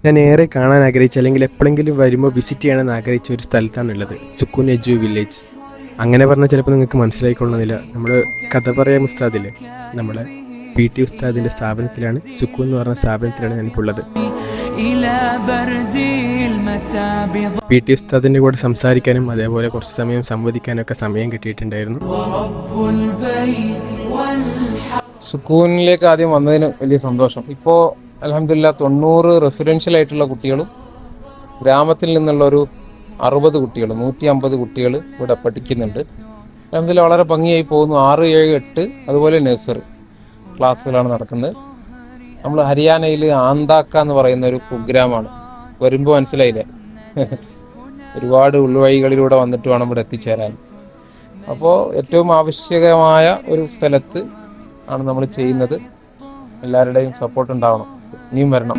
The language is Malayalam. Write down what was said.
ഞാൻ ഏറെ കാണാൻ ആഗ്രഹിച്ച അല്ലെങ്കിൽ എപ്പോഴെങ്കിലും വരുമ്പോൾ വിസിറ്റ് ചെയ്യണമെന്ന് ആഗ്രഹിച്ച ഒരു സ്ഥലത്താണുള്ളത്, സുക്കൂൻ എജു വില്ലേജ്. അങ്ങനെ പറഞ്ഞാൽ ചിലപ്പോൾ നിങ്ങൾക്ക് മനസ്സിലായിക്കൊള്ളുന്നില്ല. നമ്മൾ കഥ പറയാം ഉസ്താദില്ലേ, നമ്മളെ PT ഉസ്താദിൻ്റെ സ്ഥാപനത്തിലാണ്, സുക്കൂൻ എന്ന് പറഞ്ഞ സ്ഥാപനത്തിലാണ് ഞാനിപ്പോൾ ഉള്ളത്. PT ഉസ്താദിൻ്റെ കൂടെ സംസാരിക്കാനും അതേപോലെ കുറച്ച് സമയം സംവദിക്കാനൊക്കെ സമയം കിട്ടിയിട്ടുണ്ടായിരുന്നു. സുക്കൂനിലേക്ക് ആദ്യം വന്നതിന് വലിയ സന്തോഷം. ഇപ്പോൾ അൽഹംദുലില്ലാ 90 റെസിഡൻഷ്യൽ ആയിട്ടുള്ള കുട്ടികളും ഗ്രാമത്തിൽ നിന്നുള്ള ഒരു 60 കുട്ടികൾ, 150 കുട്ടികൾ ഇവിടെ പഠിക്കുന്നുണ്ട്. അൽഹംദുലില്ലാ വളരെ ഭംഗിയായി പോകുന്നു. 6, 7, 8 അതുപോലെ നഴ്സറി ക്ലാസ്സുകളാണ് നടക്കുന്നത്. നമ്മൾ ഹരിയാനയിൽ ആന്താക്ക എന്ന് പറയുന്ന ഒരു കുഗ്രാമാണ്. വരുമ്പോൾ മനസ്സിലായില്ലേ, ഒരുപാട് ഉൾവഴികളിലൂടെ വന്നിട്ട് വേണം ഇവിടെ എത്തിച്ചേരാൻ. അപ്പോൾ ഏറ്റവും ആവശ്യകമായ ഒരു സ്ഥലത്ത് ആണ് നമ്മൾ ചെയ്യുന്നത്. എല്ലാവരുടെയും സപ്പോർട്ട് ഉണ്ടാവണം. ഇനിയും വരണം.